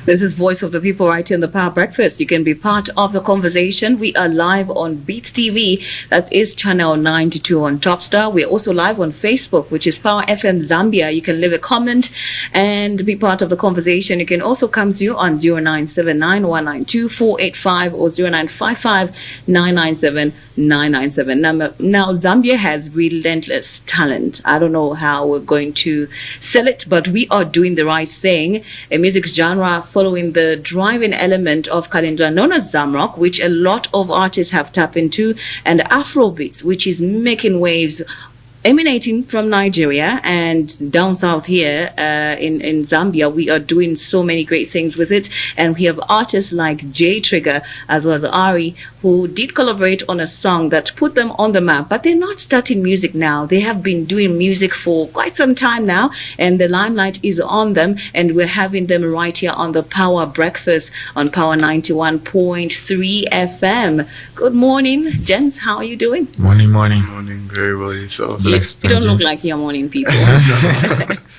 This is Voice of the People right here in the Power Breakfast. You can be part of the conversation. We are live on Dstv. That is channel 92 on Topstar. We're also live on Facebook, which is Power FM Zambia. You can leave a comment and be part of the conversation. You can also come through on 0979-192-485 or 0955-997-997. Now, Zambia has relentless talent. I don't know how we're going to sell it, but we are doing the right thing. A music genre following the driving element of calendar known as Zamrock, which a lot of artists have tapped into, and Afrobeats, which is making waves emanating from Nigeria and down south here in Zambia. We are doing so many great things with it, and we have artists like JayTrigga as well as Ari, who did collaborate on a song that put them on the map. But they're not starting music now. They have been doing music for quite some time now, and the limelight is on them, and we're having them right here on the Power Breakfast on Power 91.3 FM. Good morning, gents. How are you doing? Morning. Morning, very well yourself. You don't look like your morning people.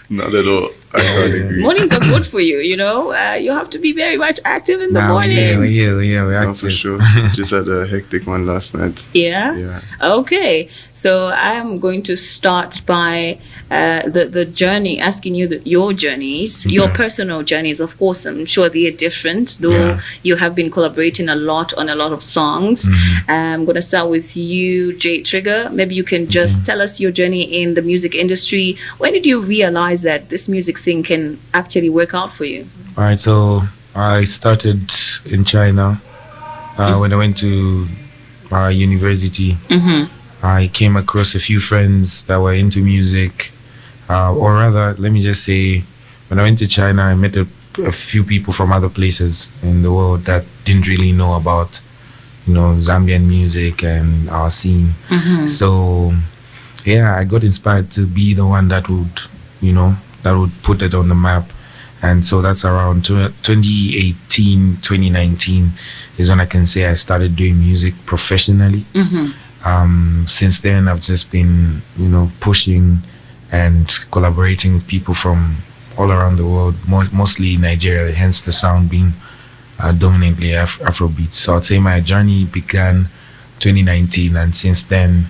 Not at all. I can't agree. Mornings are good for you, you know. You have to be very much active in the morning. We're active. No, for sure. Just had a hectic one last night. Yeah? Okay. So I'm going to start by the journey, asking you your journeys, your personal journeys. Of course, I'm sure they are different, though you have been collaborating a lot on a lot of songs. I'm going to start with you, JayTrigga. Maybe you can just tell us your journey in the music industry. When did you realize that this music thing can actually work out for you? All right, so I started in China when I went to university. I came across a few friends that were into music, or rather, let me just say, when I went to China, I met a few people from other places in the world that didn't really know about, Zambian music and our scene. So, I got inspired to be the one that would, that would put it on the map. And so that's around 2018, 2019 is when I can say I started doing music professionally. Since then, I've just been, pushing and collaborating with people from all around the world, mostly Nigeria, hence the sound being dominantly Afrobeat. So I'd say my journey began 2019, and since then,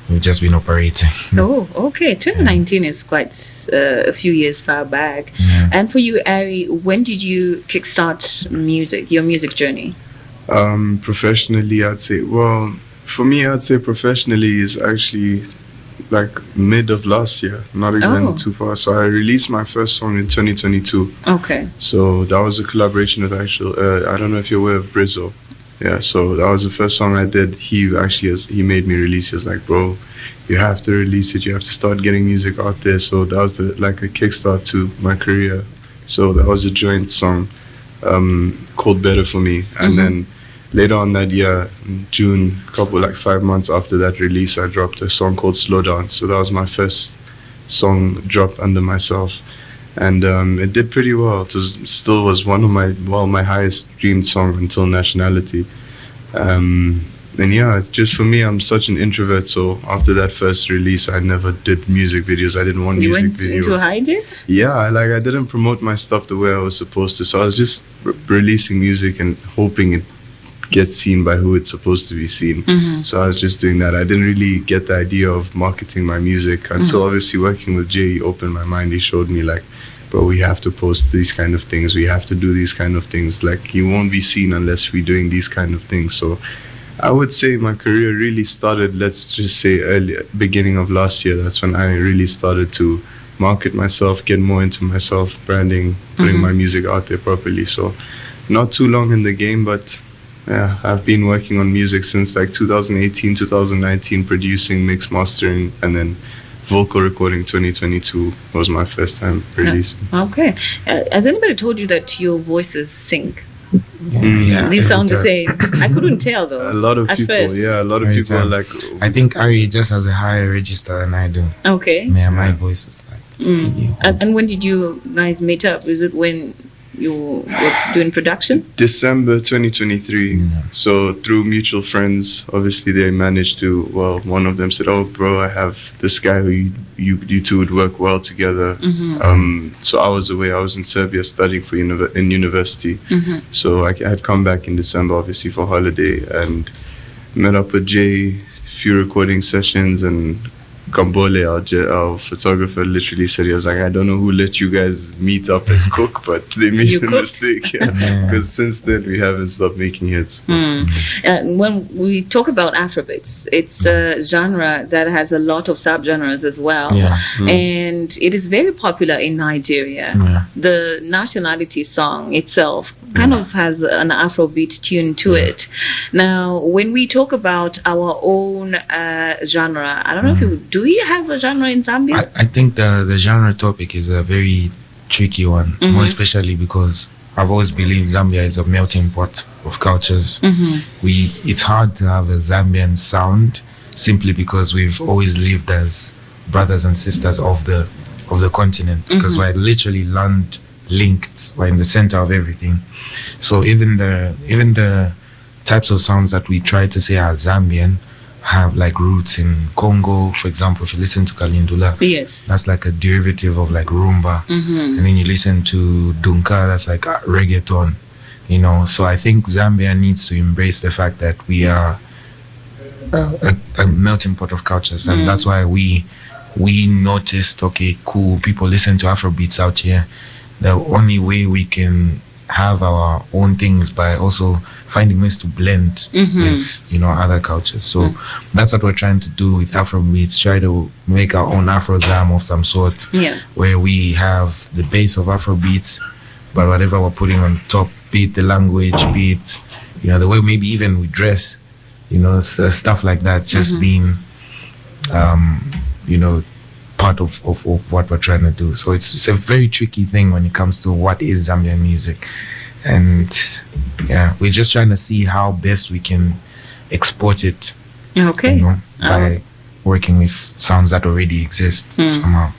we've just been operating. Oh, okay. 2019 is quite a few years far back. And for you, Ari, when did you kickstart your music journey? Professionally, I'd say, for me, I'd say professionally is actually like mid of last year, not even too far. So I released my first song in 2022. Okay. So that was a collaboration with I don't know if you're aware of Brizzo. Yeah, so that was the first song I did. He made me release. He was like, bro, you have to release it. You have to start getting music out there. So that was like a kickstart to my career. So that was a joint song called Better For Me. And then later on that year, in June, 5 months after that release, I dropped a song called Slow Down. So that was my first song dropped under myself. And it did pretty well. It still was one of my highest streamed song until Nationality. And it's just for me, I'm such an introvert. So after that first release, I never did music videos. I didn't want music videos. You went to hide it? Yeah, I didn't promote my stuff the way I was supposed to. So I was just releasing music and hoping it gets seen by who it's supposed to be seen. So I was just doing that. I didn't really get the idea of marketing my music until obviously working with Jay. He opened my mind. He showed me bro, we have to post these kind of things. We have to do these kind of things. You won't be seen unless we're doing these kind of things. So I would say my career really started, let's just say beginning of last year. That's when I really started to market myself, get more into myself, branding, putting my music out there properly. So not too long in the game, but I've been working on music since 2018, 2019, producing, mix, mastering, and then vocal recording 2022 was my first time releasing. Okay. Has anybody told you that your voices sync? Yeah. You sound the same. I couldn't tell though. A lot of people, first. a lot of people are like... I think Ari just has a higher register than I do. Okay. My voice is And when did you guys meet up? Is it when you were doing production? December 2023. So through mutual friends, obviously they managed to. Well, one of them said, "Oh, bro, I have this guy who you two would work well together." So I was away. I was in Serbia studying for in university. So I had come back in December, obviously for holiday, and met up with Jay. Few recording sessions, and Kambole, our photographer, literally said, he was like, "I don't know who let you guys meet up and cook, but they made a mistake." Because since then we haven't stopped making hits. When we talk about Afrobeats, it's a genre that has a lot of subgenres as well. And it is very popular in Nigeria. The Nationality song itself kind of has an Afrobeat tune to it. Now, when we talk about our own genre, I don't know if do we have a genre in Zambia? I think the genre topic is a very tricky one, more especially because I've always believed Zambia is a melting pot of cultures. It's hard to have a Zambian sound simply because we've always lived as brothers and sisters of the continent, because we're literally land linked. We're in the center of everything. So even the types of sounds that we try to say are Zambian have like roots in Congo. For example, if you listen to Kalindula, that's like a derivative of like rumba. And then you listen to Dunka, that's like reggaeton, you know. So I think Zambia needs to embrace the fact that we are a melting pot of cultures, and that's why we noticed, okay, cool, people listen to Afrobeats out here. The only way we can have our own things by also finding ways to blend with, you know, other cultures. So that's what we're trying to do with Afrobeats, try to make our own Afro-Zam of some sort, where we have the base of Afrobeats, but whatever we're putting on top, be it the language, be it, you know, the way maybe even we dress, you know, stuff like that, just being, you know, part of what we're trying to do. So it's a very tricky thing when it comes to what is Zambian music. And yeah, we're just trying to see how best we can export it, you know, by working with sounds that already exist somehow.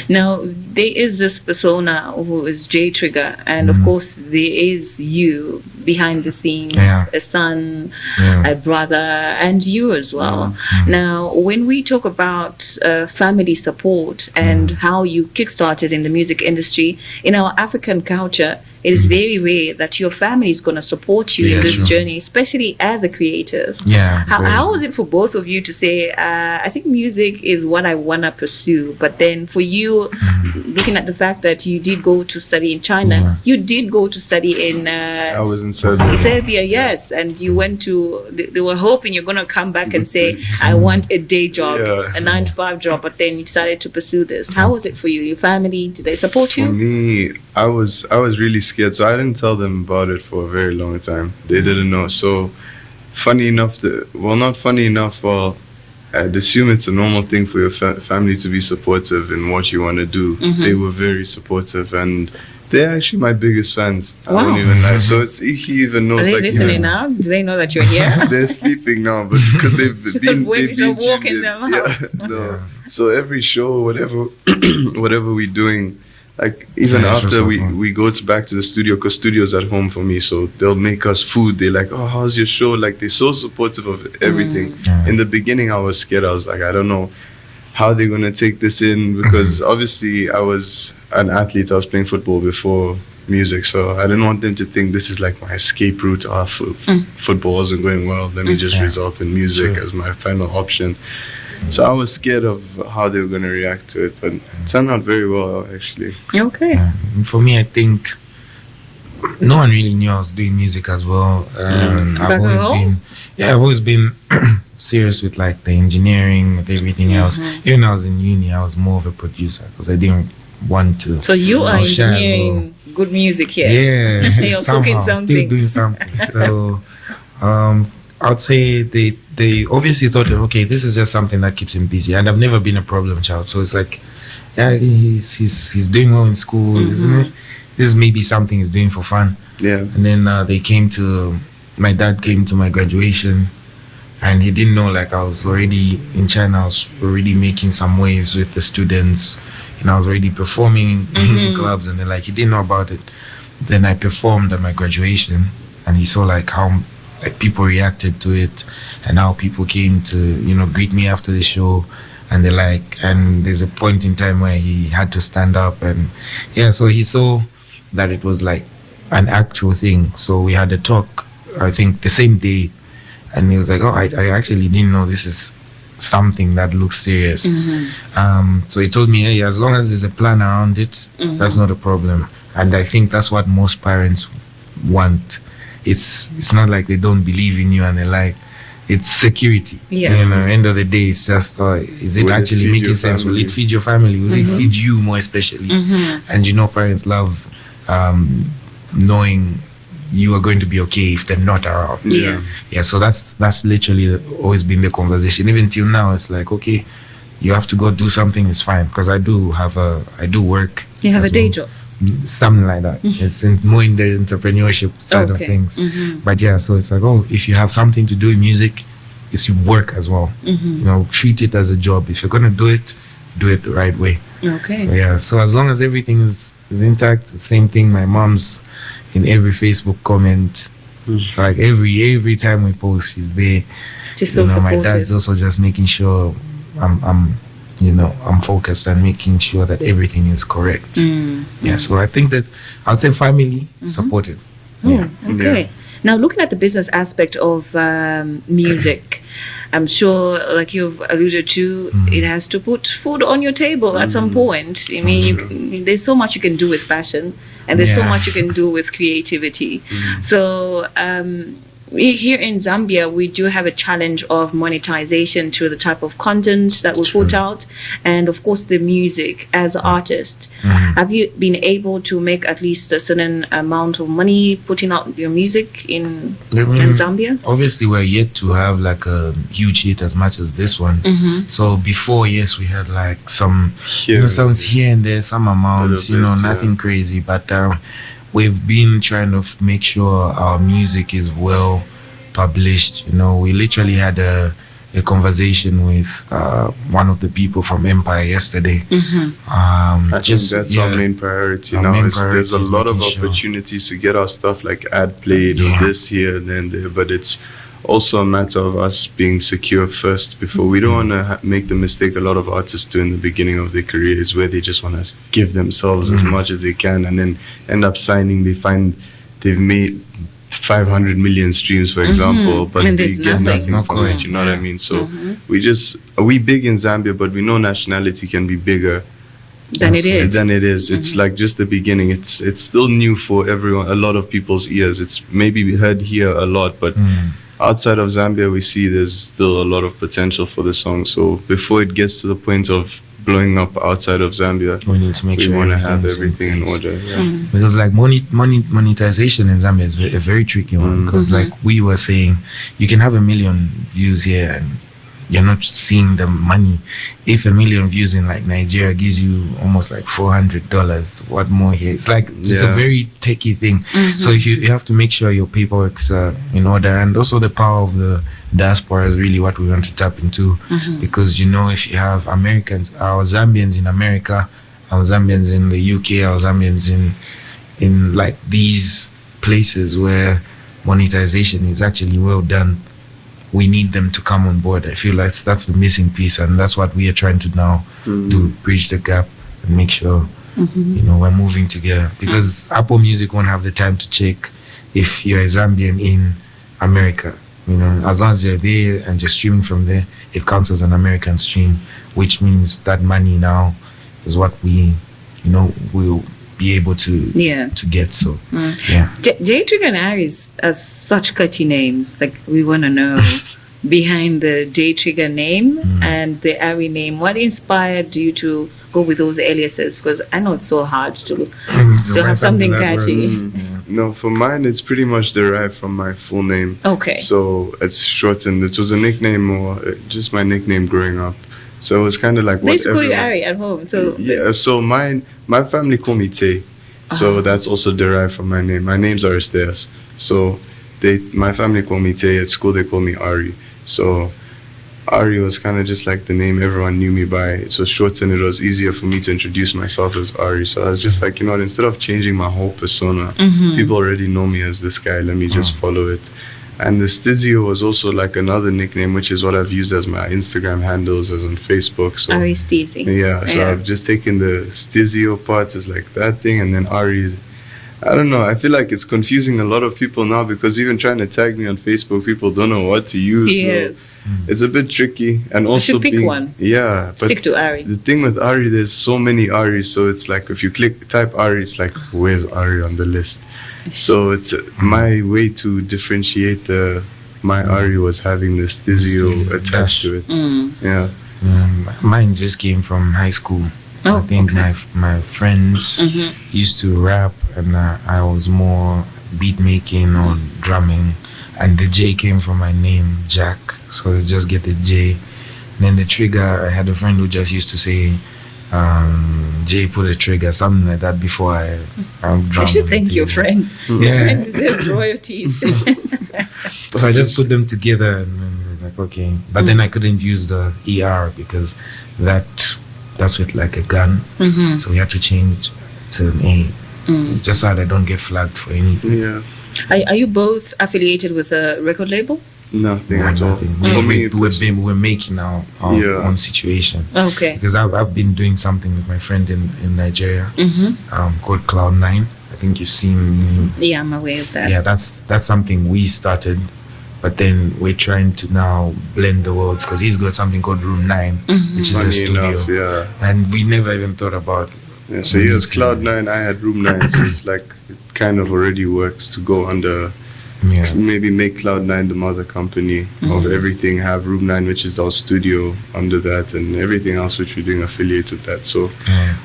Now there is this persona who is JayTrigga, and of course there is you behind the scenes, a son, a brother, and you as well. Now when we talk about family support and how you kickstarted in the music industry, in our African culture, it is very rare that your family is going to support you in this journey, especially as a creative. How was it for both of you to say, I think music is what I want to pursue, but then for you, looking at the fact that you did go to study in China, you did go to study in I was in Serbia. Serbia, yes, and you went to, they were hoping you're going to come back and say, I want a day job, a 9-to-5 job, but then you decided to pursue this. How was it for you? Your family, did they support you? For me, I was really scared, so I didn't tell them about it for a very long time. They didn't know. So funny enough, not funny enough, I'd assume it's a normal thing for your family to be supportive in what you want to do. They were very supportive, and they're actually my biggest fans. I don't even lie. So he even knows. Are they like, listening now? Do they know that you're here? They're sleeping now, but because they've been walking them out. No. So every show, whatever we're doing, like even after we go back to the studio, because studio's at home for me, so they'll make us food. They're like, oh, how's your show? Like, they're so supportive of everything. In the beginning I was scared. I was like, I don't know how they're gonna take this in, because obviously I was an athlete. I was playing football before music, so I didn't want them to think this is like my escape route. Football wasn't going well, let me just result in music as my final option. So I was scared of how they were going to react to it, but it turned out very well, actually. For me, I think no one really knew I was doing music as well. I've always been serious with like the engineering, with everything else. Even when I was in uni, I was more of a producer because I didn't want to. So you are engineering good music here. Yeah, you're cooking something. Still doing something. So I'd say they obviously thought, okay, this is just something that keeps him busy, and I've never been a problem child. So it's like, yeah, he's doing well in school, isn't it? This is maybe something he's doing for fun. And then my dad came to my graduation, and he didn't know like I was already in China. I was already making some waves with the students, and I was already performing in the clubs, and they're like, he didn't know about it. Then I performed at my graduation, and he saw like how like people reacted to it, and how people came to, you know, greet me after the show. And they're like, and there's a point in time where he had to stand up, and yeah, so he saw that it was like an actual thing. So we had a talk, I think the same day, and he was like, oh, I actually didn't know this is something that looks serious. So he told me, hey, as long as there's a plan around it, that's not a problem. And I think that's what most parents want. It's not like they don't believe in you and they're like, it's security. Yes. You know, end of the day, it's just, is it Will it actually feed making your sense? Will family? it feed your family? Will it feed you more especially? And you know, parents love knowing you are going to be okay if they're not around. Yeah. Yeah, so that's literally always been the conversation. Even till now, it's like, okay, you have to go do something, it's fine. Because I do work. You have as a day well. job. Something like that. It's more in the entrepreneurship side of things. But yeah, so it's like, oh, if you have something to do in music, it's your work as well. You know, treat it as a job. If you're gonna do it the right way. Okay. So yeah, so as long as everything is intact, the same thing. My mom's in every Facebook comment, like every time we post, she's there. Just so You know, supportive. my dad's also just making sure I'm focused and making sure that everything is correct. Yeah, so I think that I'd say family supportive. Yeah. Okay. Yeah. Now, looking at the business aspect of music, I'm sure, like you've alluded to, it has to put food on your table at some point. I mean, there's so much you can do with passion, and there's so Yeah. much you can do with creativity. So, here in Zambia, we do have a challenge of monetization through the type of content that we put out, and of course the music as an artist. Have you been able to make at least a certain amount of money putting out your music in Zambia? Obviously, we're yet to have like a huge hit as much as this one. So before, yes, we had like some, some here and there, some amounts, Little bit, nothing crazy, but we've been trying to make sure our music is well published. You know, we literally had a conversation with one of the people from Empire yesterday. I think that's our main priority Our now. main There's a priority is lot of making sure. opportunities to get our stuff like ad played or this here and then there, but it's also a matter of us being secure first before. We don't want to make the mistake a lot of artists do in the beginning of their careers, where they just want to give themselves as much as they can and then end up signing. They find they've made 500 million streams, for example, but And they there's get nothing. nothing from it. You know what I mean? So we big in Zambia, but we know Nationality can be bigger Than it is. than it is. It's like just the beginning. It's still new for everyone, a lot of people's ears. It's maybe heard here a lot, but outside of Zambia, we see there's still a lot of potential for the song. So before it gets to the point of blowing up outside of Zambia, we need to make we sure want to have everything's everything in place. order. Yeah. Because like monetization in Zambia is a very tricky one, because like we were saying, you can have 1 million views here and you're not seeing the money. If 1 million views in like Nigeria gives you almost like $400, what more here? It's like it's a very techie thing. So if you have to make sure your paperwork's in order, and also the power of the diaspora is really what we want to tap into, because you know, if you have Americans, our Zambians in America, our Zambians in the UK, our Zambians in like these places where monetization is actually well done, we need them to come on board. I feel like that's the missing piece, and that's what we are trying to now do, bridge the gap and make sure you know, we're moving together, because Apple Music won't have the time to check if you're a Zambian in America. You know, as long as you're there and just streaming from there, it counts as an American stream, which means that money now is what we, you know, will be able to get. So yeah. JayTrigga Ari is such catchy names. Like, we want to know behind the JayTrigga name and the Ari name, what inspired you to go with those aliases? Because I know it's so hard to have something catchy. No, for mine, it's pretty much derived from my full name. Okay. So it's shortened. It was a nickname or just my nickname growing up. So it was kind of like They used to call you everyone- Ari at home. So Yeah, so my family call me Tay. So that's also derived from my name. My name's So my family call me Tay. At school they call me Ari. So Ari was kind of just like the name everyone knew me by. It was short and it was easier for me to introduce myself as Ari. So I was just like, instead of changing my whole persona, people already know me as this guy. Let me just follow it. And the Stizio was also like another nickname, which is what I've used as my Instagram handles, as on Facebook. So Ari Stizzy. Yeah, so I've just taken the Stizio part as like that thing, and then Ari's. I don't know. I feel like it's confusing a lot of people now because even trying to tag me on Facebook, people don't know what to use. Yes. So it's a bit tricky. And also you should pick one. Yeah. But stick to Ari. The thing with Ari, there's so many Aris. So it's like if you type Ari, it's like, where's Ari on the list? So it's my way to differentiate my Ari was having this Stizio attached to it. Yeah. Mine just came from high school. I think my friends used to rap, and I was more beat making or drumming, and the J came from my name, Jack, so I just get the J. And then the trigger, I had a friend who just used to say, Jay put a trigger, something like that before I drum. You should thank your friend. Your friend deserves royalties. So I just put them together, and then it was like, okay. But then I couldn't use the ER because that's with like a gun. So we had to change to an A, just so that I don't get flagged for anything. Yeah. Are you both affiliated with a record label? Nothing at all. For me, we're making our own situation. Okay. Because I've been doing something with my friend in Nigeria called Cloud9. I think you've seen. Yeah, I'm aware of that. Yeah, that's something we started. But then we're trying to now blend the worlds because he's got something called Room 9, which is a studio. And we never even thought about. Yeah, so he has Cloud9, I had Room 9, so it's like it kind of already works to go under. Maybe make Cloud9 the mother company of everything, have Room 9, which is our studio, under that, and everything else which we're doing affiliated with that. So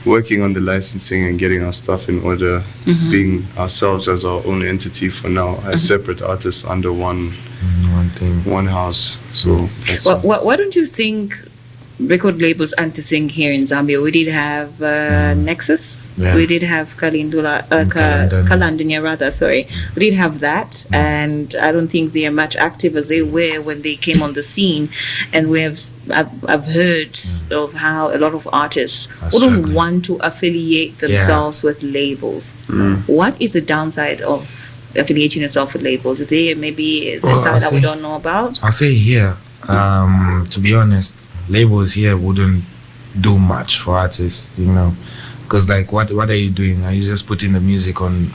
working on the licensing and getting our stuff in order, being ourselves as our own entity for now, as separate artists under one house. So why don't you think record labels aren't the thing here in Zambia? We did have Nexus. Yeah. We did have Kalandinya rather, sorry. We did have that, and I don't think they are much active as they were when they came on the scene. And I've heard of how a lot of artists wouldn't want to affiliate themselves with labels. What is the downside of affiliating yourself with labels? Is there maybe the side that we don't know about? I'll say here, to be honest, labels here wouldn't do much for artists, because like what are you doing? Are you just putting the music on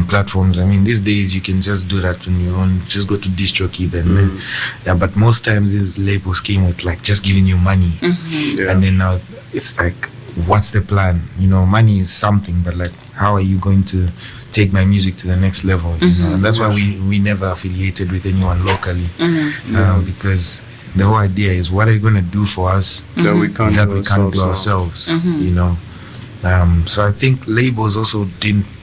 platforms? I mean, these days you can just do that on your own. Just go to DistroKid and but most times these labels came with like just giving you money, and then now it's like, what's the plan? Money is something, but like, how are you going to take my music to the next level? And that's why we never affiliated with anyone locally, because the whole idea is, what are you going to do for us that we can't do ourselves? So I think labels also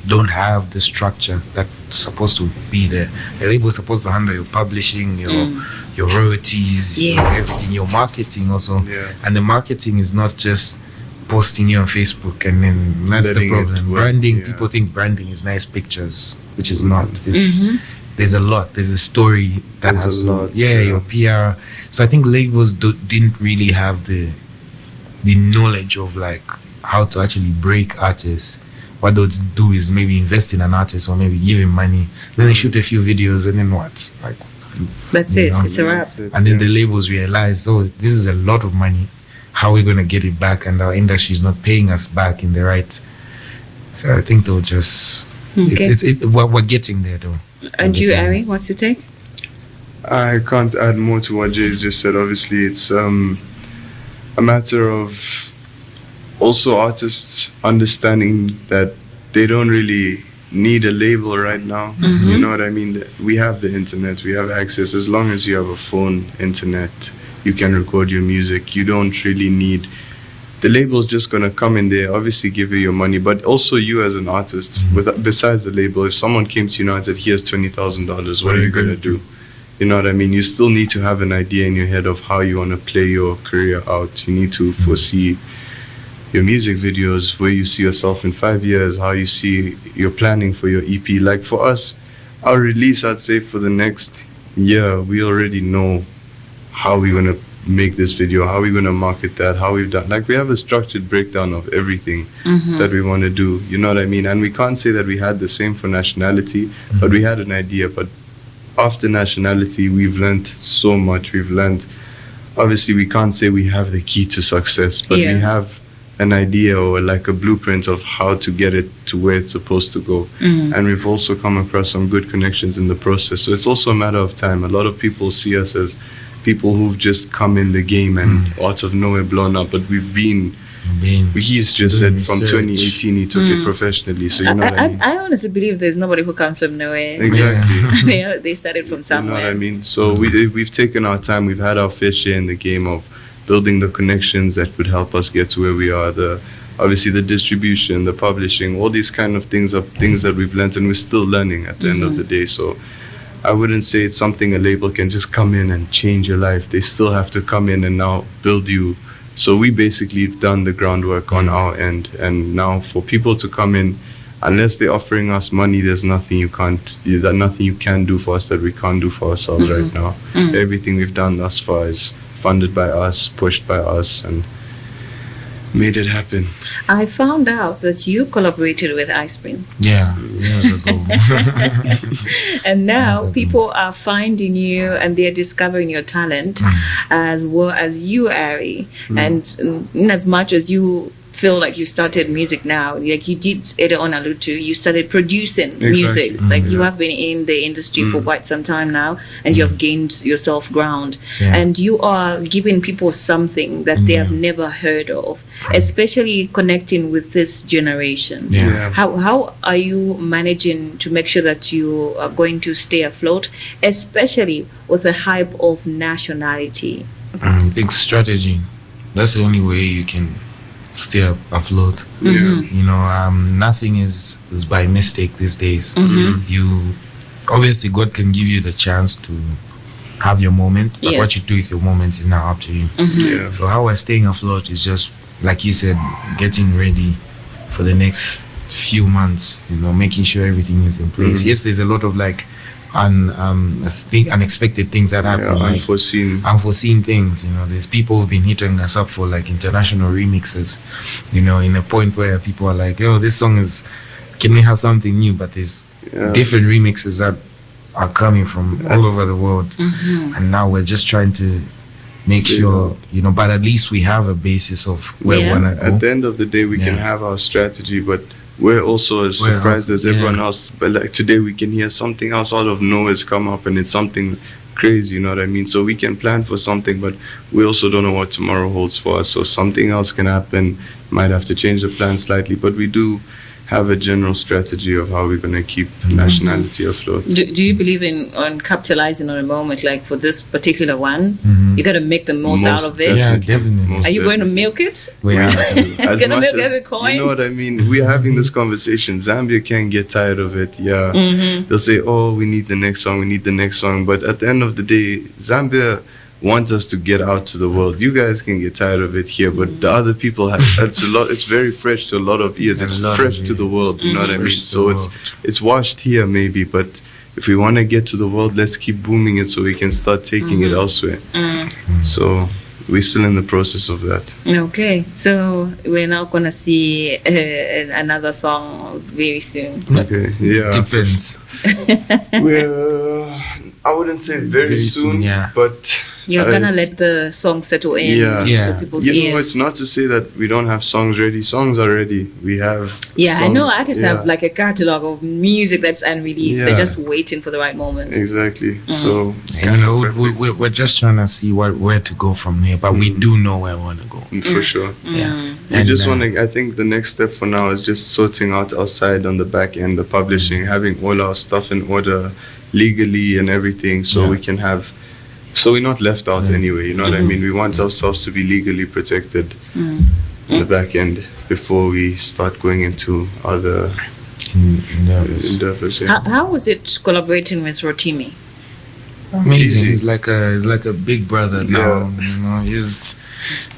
don't have the structure that's supposed to be there. A label is supposed to handle your publishing, your royalties, everything, your marketing also. And the marketing is not just posting you on Facebook, and then that's the problem. Branding, people think branding is nice pictures, which is not. It's there's a lot. There's a story that has a lot. Your PR. So I think labels didn't really have the knowledge of like how to actually break artists. What they'll do is maybe invest in an artist or maybe give him money. Then they shoot a few videos, and then what? Like, that's it. It's a wrap. And then the labels realize, this is a lot of money. How are we going to get it back? And our industry is not paying us back in the right. So I think they'll just. We're getting there though. And you, Ari, what's your take? I can't add more to what Jay's just said. Obviously, it's a matter of also artists understanding that they don't really need a label right now. You know what I mean? We have the internet, we have access. As long as you have a phone, internet, you can record your music. You don't really need... The label's just going to come in there, obviously give you your money, but also you as an artist, besides the label, if someone came to you now and said, here's $20,000, what are you going to do? You know what I mean? You still need to have an idea in your head of how you want to play your career out. You need to foresee your music videos, where you see yourself in 5 years, how you see your planning for your EP. Like for us, our release, I'd say for the next year, we already know how we're going to make this video? How are we going to market that? How we've done, like, we have a structured breakdown of everything that we want to do. You know what I mean? And we can't say that we had the same for Nationality, but we had an idea. But after Nationality, we've learned so much. We've learned, obviously, we can't say we have the key to success, but we have an idea or like a blueprint of how to get it to where it's supposed to go. And we've also come across some good connections in the process. So it's also a matter of time. A lot of people see us as people who've just come in the game and out of nowhere blown up, but he's just said from 2018 he took it professionally. So you know what I mean? I honestly believe there's nobody who comes from nowhere. Exactly. They started from somewhere. You know what I mean? So we've taken our time. We've had our fair share in the game of building the connections that would help us get to where we are. Obviously the distribution, the publishing, all these kind of things are things that we've learned, and we're still learning at the end of the day. So I wouldn't say it's something a label can just come in and change your life. They still have to come in and now build you. So we basically have done the groundwork on our end, and now for people to come in, unless they're offering us money, there's nothing you can do for us that we can't do for ourselves right now. Everything we've done thus far is funded by us, pushed by us, and made it happen. I found out that you collaborated with Ice Prince. Yeah, years ago. And now people are finding you and they're discovering your talent as well as you, Ari. And in as much as you feel like you started music now, like you did earlier on allude to, you started producing music. Like you have been in the industry for quite some time now, and you have gained yourself ground, and you are giving people something that they have never heard of, especially connecting with this generation. How are you managing to make sure that you are going to stay afloat, especially with the hype of Nationality? Big strategy. That's the only way you can stay afloat. You know, nothing is by mistake these days. You obviously, God can give you the chance to have your moment, but what you do with your moment is now up to you. So how we're staying afloat is just, like you said, getting ready for the next few months, you know, making sure everything is in place. Yes, there's a lot of like unexpected things that happen, like unforeseen things. You know, there's people who've been hitting us up for like international remixes, you know, in a point where people are like, oh, this song can we have something new? But there's different remixes that are coming from all over the world, and now we're just trying to make sure, you know, but at least we have a basis of where we want to go. At the end of the day, we can have our strategy, but we're also as surprised as everyone else. But like today, we can hear something else out of nowhere's come up, and it's something crazy, you know what I mean? So we can plan for something, but we also don't know what tomorrow holds for us. So something else can happen. Might have to change the plan slightly, but we do have a general strategy of how we're going to keep Nationality afloat. Do you believe on capitalizing on a moment, like for this particular one? You got to make the most out of it. Yeah, definitely. Are you going to milk it? We are. As gonna much milk as, every coin? you know what I mean? We're having this conversation. Zambia can't get tired of it. They'll say, oh, we need the next song. But at the end of the day, Zambia wants us to get out to the world. You guys can get tired of it here, but the other people have, it's very fresh to a lot of ears. It's fresh to the world, you know what I mean? So it's washed here maybe, but if we want to get to the world, let's keep booming it so we can start taking it elsewhere. So we're still in the process of that. Okay, so we're now going to see another song very soon. Okay, yeah. Depends. Well, I wouldn't say very soon, but you're gonna let the song settle in to people's ears. You know, it's not to say that we don't have songs ready. Songs are ready. We have songs. I know artists have like a catalog of music that's unreleased. They're just waiting for the right moment. Exactly. So you know, we're just trying to see where to go from here, but we do know where we want to go. For sure. We just want to, I think the next step for now is just sorting out our side on the back end, the publishing, having all our stuff in order legally and everything, so we can have, so we're not left out anyway, you know what I mean? We want ourselves to be legally protected in the back end before we start going into other endeavors. How was it collaborating with Rotimi? Amazing. He's like a big brother now. You know, he's,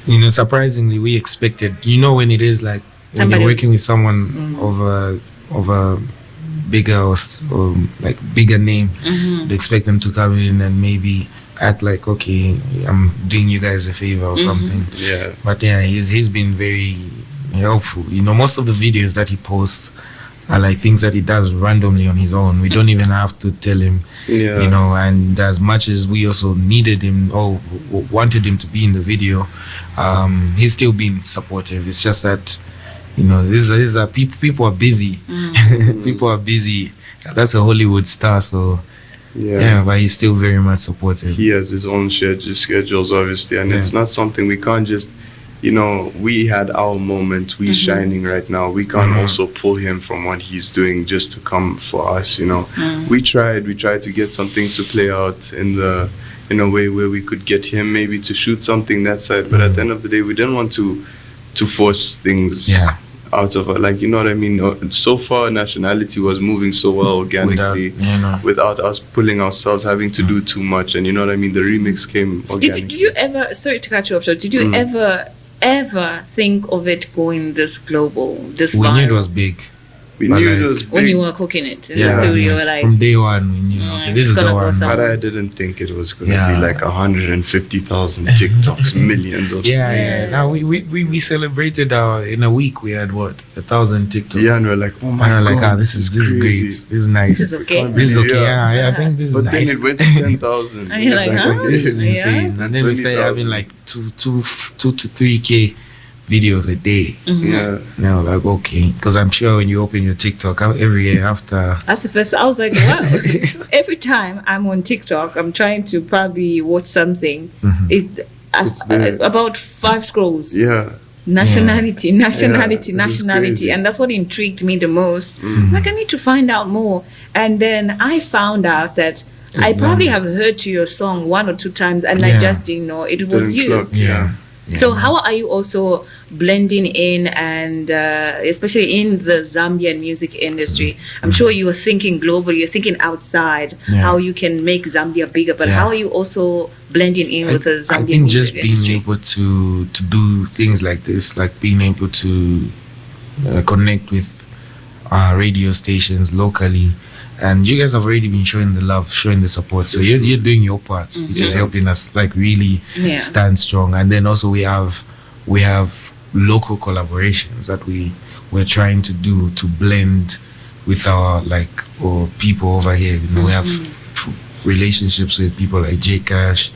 you know, surprisingly we expected, you know, when it is like when you're working with someone of a bigger or like bigger name, they expect them to come in and maybe act like, okay, I'm doing you guys a favor or something. Yeah. But yeah, he's been very helpful. You know, most of the videos that he posts are like things that he does randomly on his own. We don't even have to tell him, Yeah. you know. And as much as we also needed him or wanted him to be in the video, he's still been supportive. It's just that, you know, these are people are busy. People are busy. That's a Hollywood star, so yeah, but he's still very much supportive. He has his own schedules, obviously, and it's not something we can't just, you know, we had our moment, we shining right now. We can't also pull him from what he's doing just to come for us, you know. We tried to get some things to play out in a way where we could get him maybe to shoot something that side, but at the end of the day, we didn't want to force things out of it, like, you know what I mean. So far, Nationality was moving so well organically, without us pulling ourselves, having to do too much, and you know what I mean. The remix came organically. Did you ever? Sorry to cut you off. So did you ever think of it going this global, this We viral? knew it was big. We knew it was big. When you were cooking it in the studio, yes, like from day one, we knew okay, this is it's the gonna go one. somewhere. But I didn't think it was going to be like 150,000 TikToks, millions of Yeah. Now we celebrated in a week we had 1,000 TikToks. Yeah, and we're like, oh my and we're god, like, this is crazy. great. This is nice. This is okay. This is okay. Yeah, I think this is But nice. then it went to 10,000. And you're like, huh? This is Yeah. insane. And then we say 20,000. having like 2 to 3K videos a day. Yeah. Now like okay, because I'm sure when you open your TikTok every year after. That's the first. I was like, wow. Every time I'm on TikTok, I'm trying to probably watch something. It's there. About 5 scrolls. Yeah. Nationality, It's nationality, crazy. and that's what intrigued me the most. Like, I need to find out more. And then I found out that I probably have heard to your song 1 or 2 times, and I just didn't know it was Didn't you. clock, Yeah. So how are you also blending in, and especially in the Zambian music industry? I'm sure you were thinking globally, you're thinking outside, how you can make Zambia bigger, but how are you also blending in with the I Zambian think music just being industry? able to do things like this, like being able to connect with radio stations locally, and you guys have already been showing the love, showing the support. So you're doing your part, which is helping us like really stand strong. And then also we have local collaborations that we're trying to do to blend with our or people over here. You know, we have relationships with people like J Cash,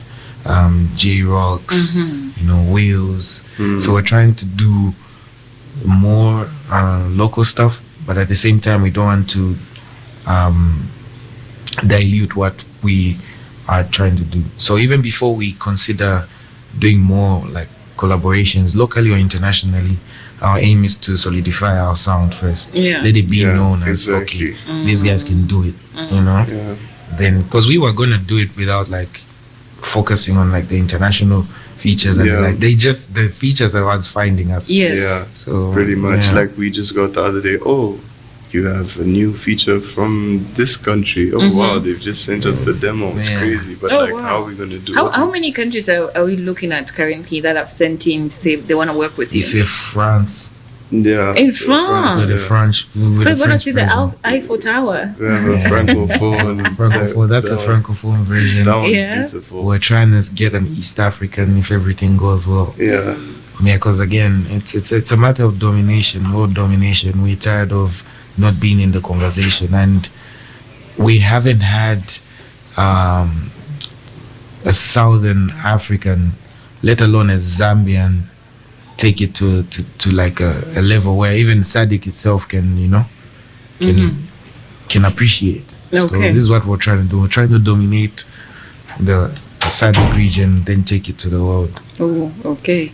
J Rocks, you know, Wales. So we're trying to do more local stuff, but at the same time we don't want to dilute what we are trying to do. So even before we consider doing more like collaborations locally or internationally, our aim is to solidify our sound first. Let it be known as okay, these guys can do it, you know. Then because we were gonna do it without like focusing on like the international features, and like the features are what's finding us. So pretty much like we just got the other day, you have a new feature from this country. Oh wow, they've just sent us the demo. It's crazy, but how are we gonna do it? How many countries are we looking at currently that have sent in to say they want to work with you? You say France. Yeah. In France. With the French. So you're gonna see the Eiffel Tower. We have a francophone. That's a francophone version. That one's beautiful. We're trying to get an East African if everything goes well. Yeah, because again, it's a matter of domination, world domination. We're tired of not being in the conversation, and we haven't had a Southern African, let alone a Zambian, take it to like a level where even SADC itself can, you know, can appreciate. So this is what we're trying to do. We're trying to dominate the SADC region, then take it to the world. Oh, okay.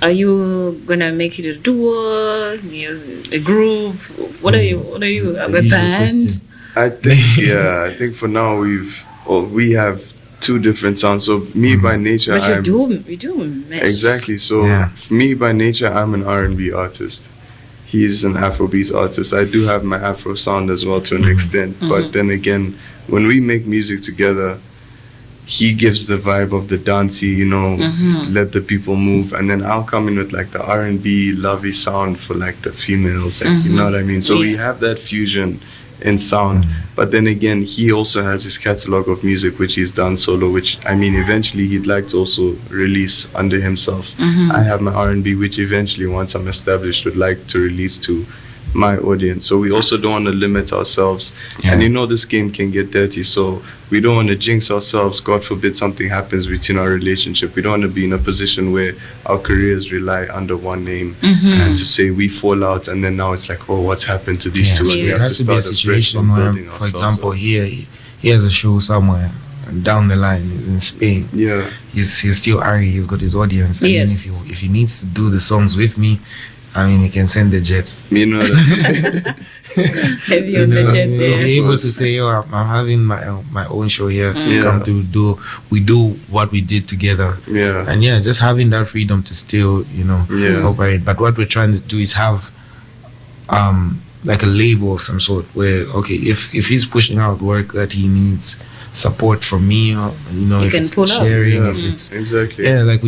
Are you gonna make it a duo, a group? What are you? A band? I think for now we have 2 different sounds. So me by nature, But we do mesh. Exactly. So for me by nature, I'm an R&B artist. He's an Afrobeat artist. I do have my Afro sound as well to an extent. But then again, when we make music together, he gives the vibe of the dancey, you know, let the people move, and then I'll come in with like the R&B lovey sound for like the females, like, you know what I mean. So we have that fusion in sound. But then again, he also has his catalog of music which he's done solo, which I mean eventually he'd like to also release under himself. I have my R&B, which eventually once I'm established would like to release to my audience. So we also don't want to limit ourselves. And you know this game can get dirty, so we don't want to jinx ourselves. God forbid something happens between our relationship. We don't want to be in a position where our careers rely under one name and to say we fall out and then now it's like, oh, what's happened to these two? So We there have has to be a start afresh situation from where, building for ourselves example, up. he has a show somewhere and down the line he's in Spain. Yeah. He's still Ari, he's got his audience. And Yes. then if he needs to do the songs with me, I mean, he can send the jet. You know that. Heavy on the jet He'll there. be able to say, "Yo, I'm having my own show here. Yeah. Come to do what we did together." Yeah. And just having that freedom to still, operate. But what we're trying to do is have, like a label of some sort where, okay, if he's pushing out work that he needs support from me, or if can it's pull up. sharing, Yeah, if it's exactly. like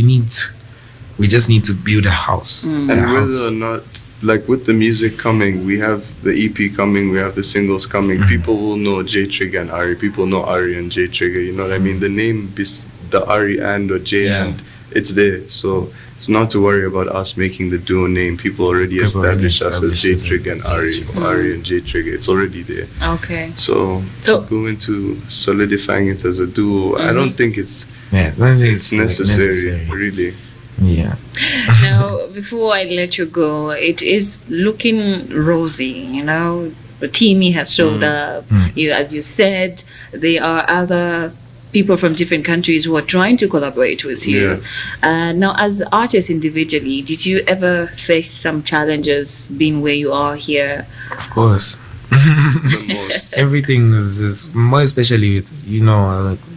we just need to build a house. And A house. whether or not, like with the music coming, we have the EP coming, we have the singles coming. People will know JayTrigga and Ari. People know Ari and JayTrigga. You know what I mean? The name, the Ari and or Jay and, it's there. So it's not to worry about us making the duo name. People already established us as JayTrigga and Ari, or Ari and JayTrigga. It's already there. Okay. So to go into solidifying it as a duo, I don't think it's necessary, really. Yeah. Now, before I let you go, it is looking rosy, Rotimi has showed up. As you said, there are other people from different countries who are trying to collaborate with you. Now, as artists individually, did you ever face some challenges being where you are here? Of course. The most. Everything is more especially with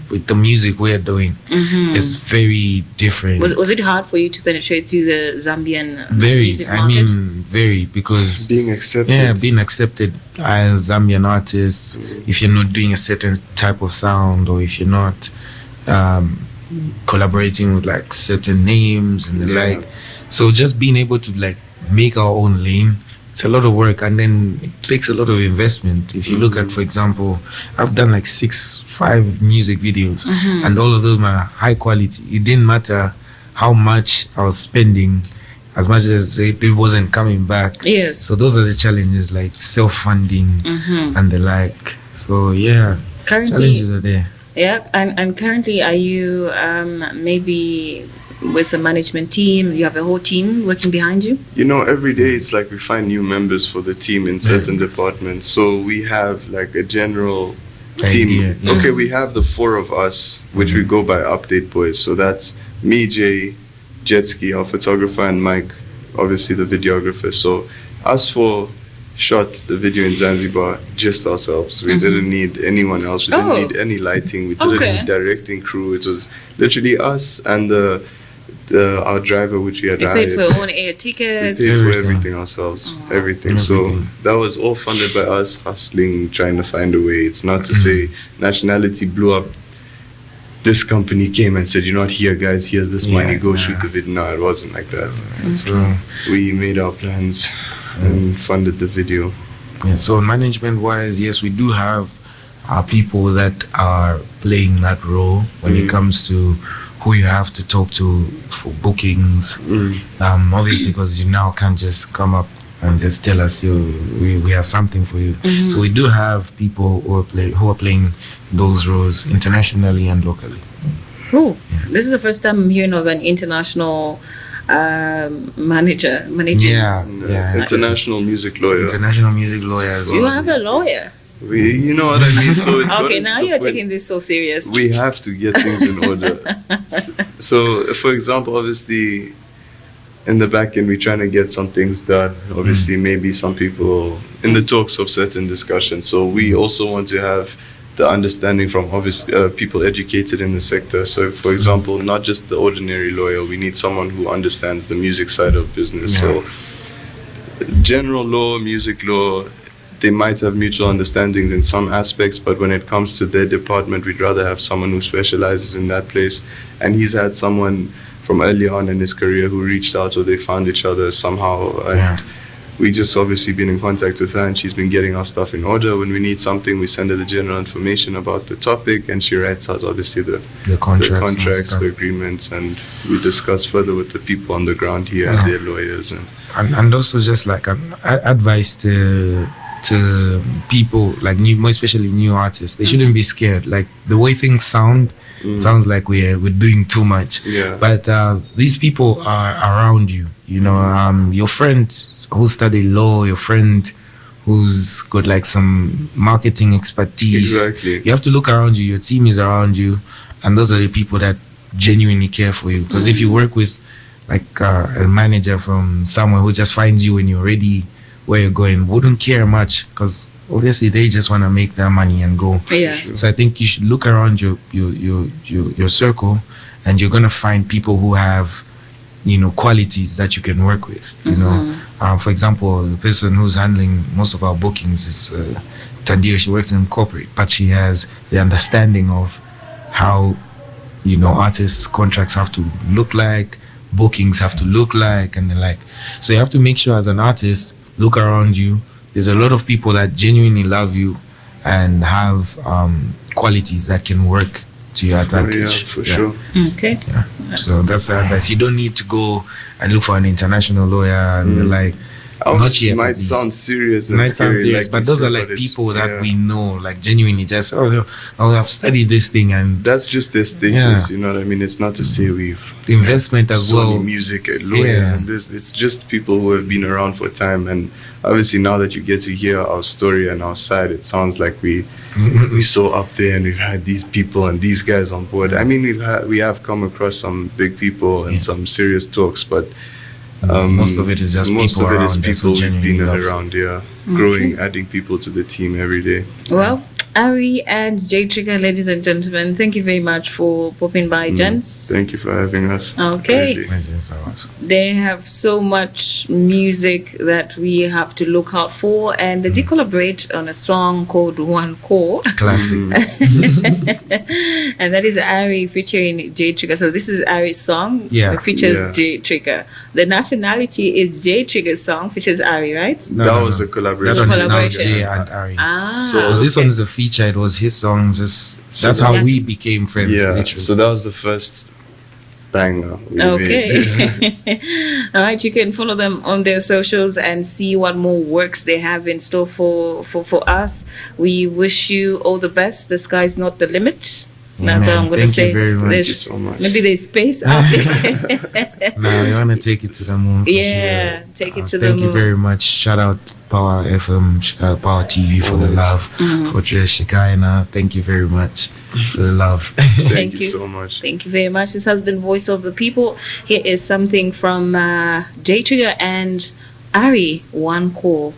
with the music we're doing. It's very different. Was it hard for you to penetrate through the Zambian Very, music market? very, because Being accepted. being accepted as Zambian artists, if you're not doing a certain type of sound, or if you're not collaborating with like certain names and the like, so just being able to like make our own lane, it's a lot of work, and then it takes a lot of investment. If you look at, for example, I've done like 5 music videos, and all of them are high quality. It didn't matter how much I was spending, as much as it wasn't coming back. Yes. So those are the challenges, like self-funding and the like. So Currently, challenges are there. Yeah, and currently, are you maybe with a management team? You have a whole team working behind you? Every day it's like we find new members for the team in certain departments. So we have like a general team. Idea, yeah. Okay, we have the 4 of us, which we go by Update Boys. So that's me, Jay, Jetski, our photographer, and Mike, obviously the videographer. So us 4 shot the video in Zanzibar just ourselves. We didn't need anyone else. We didn't need any lighting. We didn't need directing crew. It was literally us and our driver, which we had You paid hired. for your own air tickets? We paid for Everything. everything ourselves. Everything. So that was all funded by us, hustling, trying to find a way. It's not to say Nationality blew up. This company came and said, "You're not here, guys. Here's this money. Go shoot the video." No, it wasn't like that. So We made our plans and funded the video. so management-wise, yes, we do have people that are playing that role when it comes to who you have to talk to for bookings. Obviously, because you now can't just come up and just tell us we have something for you. So we do have people who are playing those roles internationally and locally. Oh, this is the first time I'm hearing of an international manager. Yeah. International music lawyer. International music lawyers. You have a lawyer. You know what I mean? So it's Okay, gotten now to the you're point taking this so serious. we have to get things in order. So, for example, obviously, in the back end, we're trying to get some things done. Obviously, maybe some people in the talks of certain discussions. So we also want to have the understanding from obviously people educated in the sector. So, for example, not just the ordinary lawyer, we need someone who understands the music side of business. So, general law, music law, they might have mutual understandings in some aspects, but when it comes to their department, we'd rather have someone who specializes in that place. And he's had someone from early on in his career who reached out, or they found each other somehow. And we just obviously been in contact with her, and she's been getting our stuff in order. When we need something, we send her the general information about the topic, and she writes out obviously the contracts, the agreements, and we discuss further with the people on the ground here and their lawyers. And also just like an advice to people like more especially new artists, they shouldn't be scared. Like the way things sounds like we're doing too much. Yeah. But these people are around you. You know, your friend who studied law, your friend who's got like some marketing expertise. Exactly. You have to look around you. Your team is around you, and those are the people that genuinely care for you. Because if you work with like a manager from somewhere who just finds you when you're ready where you're going, wouldn't care much, because obviously they just want to make their money and go. Yeah. So I think you should look around your circle, and you're gonna find people who have, you know, qualities that you can work with. You know, for example, the person who's handling most of our bookings is Tandia. She works in corporate, but she has the understanding of how, you know, artists' contracts have to look like, bookings have to look like, and the like. So you have to make sure as an artist, look around you. There's a lot of people that genuinely love you and have qualities that can work to your advantage. Yeah, for sure. Okay. Yeah. So that's the advice. You don't need to go and look for an international lawyer and like. Not yet. It might sound serious. Might sound serious, like but those are like people that we know, like genuinely just, I've studied this thing, and that's just their status. You know what I mean? It's not to say we've the investment as well. Music lawyers and this. It's just people who have been around for time, and obviously now that you get to hear our story and our side, it sounds like we so up there, and we've had these people and these guys on board. I mean, we have come across some big people and some serious talks, but. Most of it is just people around. Most of it is people we've been around, growing, adding people to the team every day. Well, Ari and JayTrigga, ladies and gentlemen, thank you very much for popping by, gents. Thank you for having us. Okay. They have so much music that we have to look out for, and they did collaborate on a song called One Core. Classic. And that is Ari featuring JayTrigga. So this is Ari's song. Yeah. It features JayTrigga. The Nationality is JayTrigga's song, features Ari, right? That was a collaboration. That one is now Jay and Ari. So this one is a feature. It was his song. That's how we became friends. Yeah. Literally. So that was the first banger. Okay. All right. You can follow them on their socials and see what more works they have in store for us. We wish you all the best. The sky's not the limit. That's what I'm going to say. Thank you very much. Thank you so much. Maybe there's space out there. No, you want to take it to the moon. Yeah, take it to the moon. Thank you very much. Shout out Power FM, Power TV for the love. Fortrace, Shekinah, thank you very much for the love. Thank you so much. Thank you very much. This has been Voice of the People. Here is something from JayTrigga and Ari, One Core.